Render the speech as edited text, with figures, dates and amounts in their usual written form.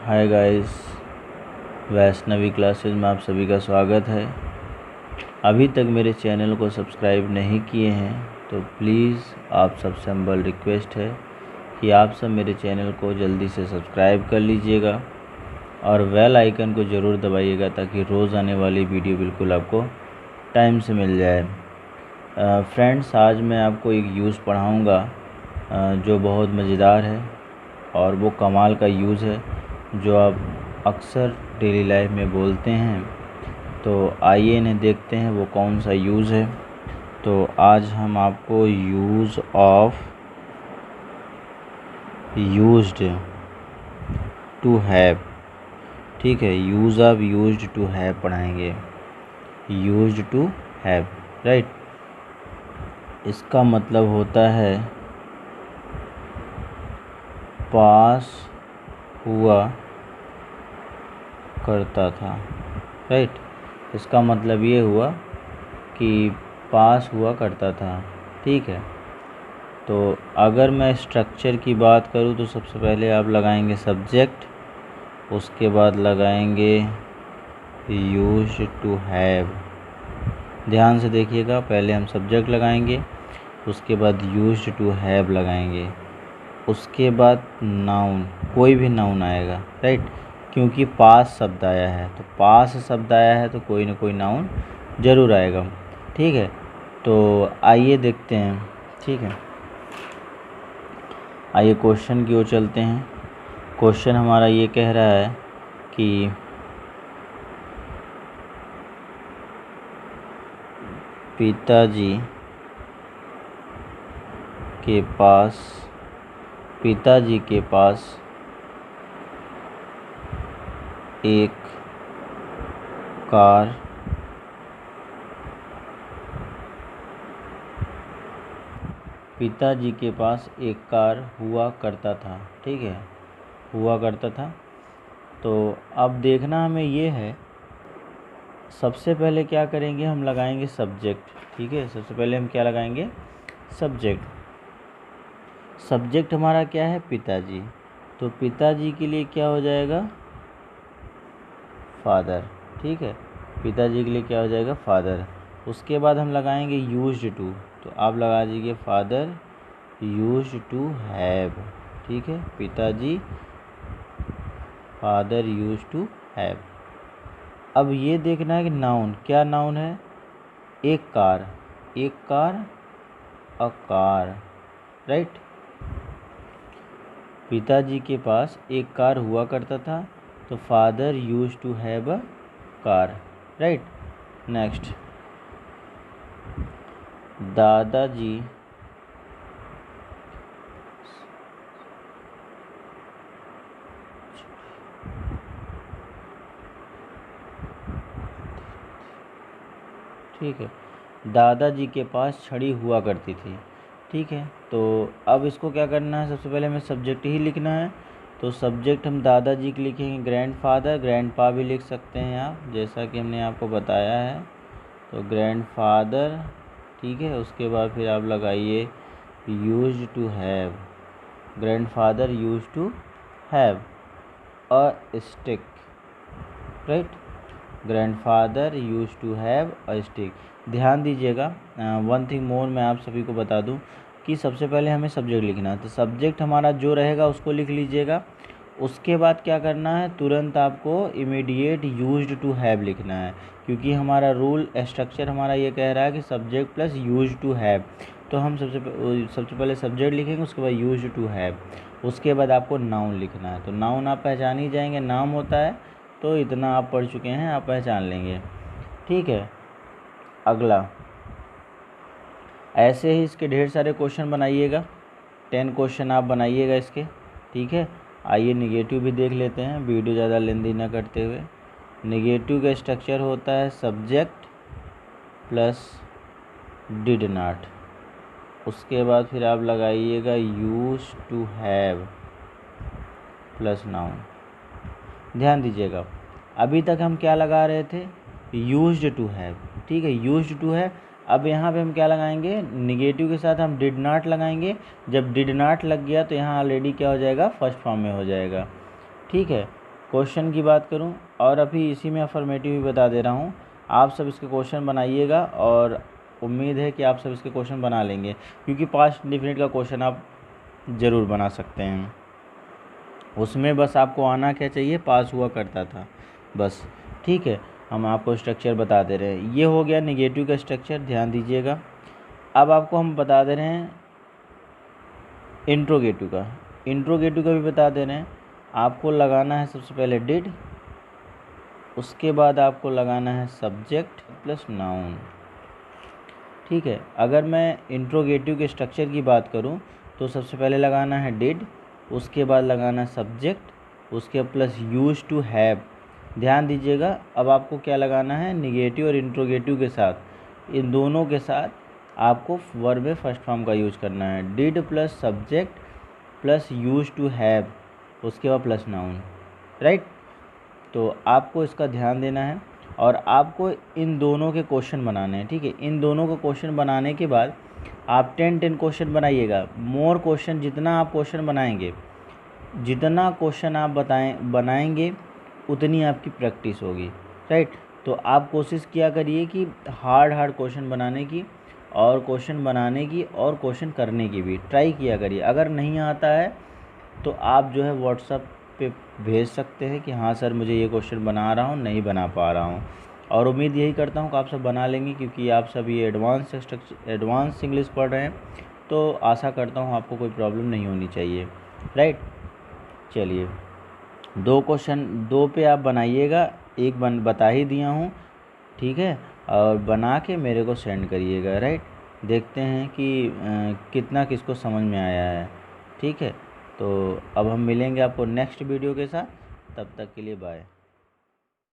Hi guys, Vaishnavi classes में आप सभी का स्वागत है। अभी तक मेरे चैनल को सब्सक्राइब नहीं किए हैं तो प्लीज़ आप सबसे हम्बल रिक्वेस्ट है कि आप सब मेरे चैनल को जल्दी से सब्सक्राइब कर लीजिएगा और बेल आइकन को ज़रूर दबाइएगा ताकि रोज़ आने वाली वीडियो बिल्कुल आपको टाइम से मिल जाए। फ्रेंड्स, आज मैं आपको एक यूज़ पढ़ाऊँगा जो बहुत मज़ेदार है और वो कमाल का यूज़ है जो आप अक्सर डेली लाइफ में बोलते हैं। तो आइए इन्हें देखते हैं वो कौन सा यूज़ है। तो आज हम आपको use of used to have, ठीक है, use of used to have पढ़ाएंगे। Used to have, right. इसका मतलब होता है पास हुआ करता था, राइट। इसका मतलब ये हुआ कि पास हुआ करता था, ठीक है। तो अगर मैं स्ट्रक्चर की बात करूँ तो सबसे पहले आप लगाएंगे सब्जेक्ट, उसके बाद लगाएंगे यूज्ड टू हैव। ध्यान से देखिएगा, पहले हम सब्जेक्ट लगाएंगे, उसके बाद यूज्ड टू हैव लगाएंगे, उसके बाद नाउन, कोई भी नाउन आएगा, राइट, क्योंकि पास शब्द आया है। तो पास शब्द आया है तो कोई ना कोई नाउन ज़रूर आएगा, ठीक है। तो आइए देखते हैं, ठीक है। आइए क्वेश्चन की ओर चलते हैं। क्वेश्चन हमारा ये कह रहा है कि पिताजी के पास एक कार हुआ करता था, ठीक है, हुआ करता था। तो अब देखना हमें ये है, सबसे पहले क्या करेंगे, हम लगाएंगे सब्जेक्ट, ठीक है। सबसे पहले हम क्या लगाएंगे, सब्जेक्ट। सब्जेक्ट हमारा क्या है, पिताजी। तो पिताजी के लिए क्या हो जाएगा, फादर, ठीक है। पिताजी के लिए क्या हो जाएगा, फादर। उसके बाद हम लगाएंगे यूज्ड टू, तो आप लगा दीजिए फादर यूज्ड टू हैव, ठीक है। पिताजी फादर यूज्ड टू हैव। अब ये देखना है कि नाउन, क्या नाउन है, एक कार, अ कार, राइट। पिताजी के पास एक कार हुआ करता था तो father use to have a car, right. Next, दादाजी ठीक है, दादाजी के पास छड़ी हुआ करती थी, ठीक है। तो अब इसको क्या करना है, सबसे पहले हमें सब्जेक्ट ही लिखना है। तो सब्जेक्ट हम दादाजी के लिखेंगे ग्रैंडफादर, ग्रैंडपा भी लिख सकते हैं आप, जैसा कि हमने आपको बताया है। तो ग्रैंडफादर, ठीक है। उसके बाद फिर आप लगाइए used to have, grandfather used to have a stick, right. Grandfather used to have a stick. ध्यान दीजिएगा, वन थिंग मोर मैं आप सभी को बता दूं कि सबसे पहले हमें सब्जेक्ट लिखना है। तो सब्जेक्ट हमारा जो रहेगा उसको लिख लीजिएगा। उसके बाद क्या करना है, तुरंत आपको इमीडिएट यूज्ड टू हैव लिखना है, क्योंकि हमारा रूल स्ट्रक्चर हमारा ये कह रहा है कि subject plus used to have. तो हम सबसे पहले सब्जेक्ट लिखेंगे, उसके बाद यूज्ड टू हैव, उसके बाद आपको नाउन लिखना है। तो नाउन आप पहचान ही जाएंगे, नाम होता है, तो इतना आप पढ़ चुके हैं, आप पहचान लेंगे, ठीक है। अगला, ऐसे ही इसके ढेर सारे क्वेश्चन बनाइएगा, 10 क्वेश्चन आप बनाइएगा इसके, ठीक है। आइए निगेटिव भी देख लेते हैं, वीडियो ज़्यादा लेंदी ना करते हुए। निगेटिव का स्ट्रक्चर होता है सब्जेक्ट प्लस डिड नॉट, उसके बाद फिर आप लगाइएगा use to have plus noun. ध्यान दीजिएगा, अभी तक हम क्या लगा रहे थे, यूज्ड टू हैव, ठीक है, यूज्ड टू हैव। अब यहाँ पे हम क्या लगाएंगे, निगेटिव के साथ हम डिड नॉट लगाएंगे। जब डिड नॉट लग गया तो यहाँ ऑलरेडी क्या हो जाएगा, फर्स्ट फॉर्म में हो जाएगा, ठीक है। क्वेश्चन की बात करूं और अभी इसी में अफर्मेटिव भी बता दे रहा हूं, आप सब इसके क्वेश्चन बनाइएगा और उम्मीद है कि आप सब इसके क्वेश्चन बना लेंगे, क्योंकि पास्ट इंडेफिनिट का क्वेश्चन आप ज़रूर बना सकते हैं। उसमें बस आपको आना क्या चाहिए, पास हुआ करता था बस। ठीक है, हम आपको स्ट्रक्चर बता दे रहे हैं। ये हो गया निगेटिव का स्ट्रक्चर, ध्यान दीजिएगा। अब आपको हम बता दे रहे हैं इंट्रोगेटिव का। इंट्रोगेटिव का भी बता दे रहे हैं। आपको लगाना है सबसे पहले डिड, उसके बाद आपको लगाना है सब्जेक्ट प्लस नाउन। ठीक है, अगर मैं इंट्रोगेटिव के स्ट्रक्चर की बात करूं तो सबसे पहले लगाना है डिड, उसके बाद लगाना है सब्जेक्ट, उसके प्लस यूज टू हैव। ध्यान दीजिएगा, अब आपको क्या लगाना है, निगेटिव और इंट्रोगेटिव के साथ, इन दोनों के साथ आपको वर्ब में फर्स्ट फॉर्म का यूज करना है। Did plus subject plus use to have, उसके बाद प्लस नाउन, राइट। तो आपको इसका ध्यान देना है और आपको इन दोनों के क्वेश्चन बनाने हैं। ठीक है, इन दोनों को क्वेश्चन बनाने के बाद आप 10 क्वेश्चन बनाइएगा। मोर क्वेश्चन, जितना आप क्वेश्चन बनाएंगे, जितना क्वेश्चन आप बनाएंगे उतनी आपकी प्रैक्टिस होगी, राइट। तो आप कोशिश किया करिए कि हार्ड क्वेश्चन बनाने की और क्वेश्चन बनाने की और क्वेश्चन करने की भी ट्राई किया करिए। अगर नहीं आता है तो आप जो है व्हाट्सएप पे भेज सकते हैं कि हाँ सर मुझे ये क्वेश्चन बना रहा हूँ, नहीं बना पा रहा हूँ। और उम्मीद यही करता हूँ कि आप सब बना लेंगे, क्योंकि आप सब ये एडवांस इंग्लिश पढ़ रहे हैं, तो आशा करता हूँ आपको कोई प्रॉब्लम नहीं होनी चाहिए, राइट। चलिए, 2 क्वेश्चन 2 पे आप बनाइएगा, एक बता ही दिया हूँ, ठीक है। और बना के मेरे को सेंड करिएगा, राइट। देखते हैं कि कितना किसको समझ में आया है, ठीक है। तो अब हम मिलेंगे आपको नेक्स्ट वीडियो के साथ, तब तक के लिए बाय।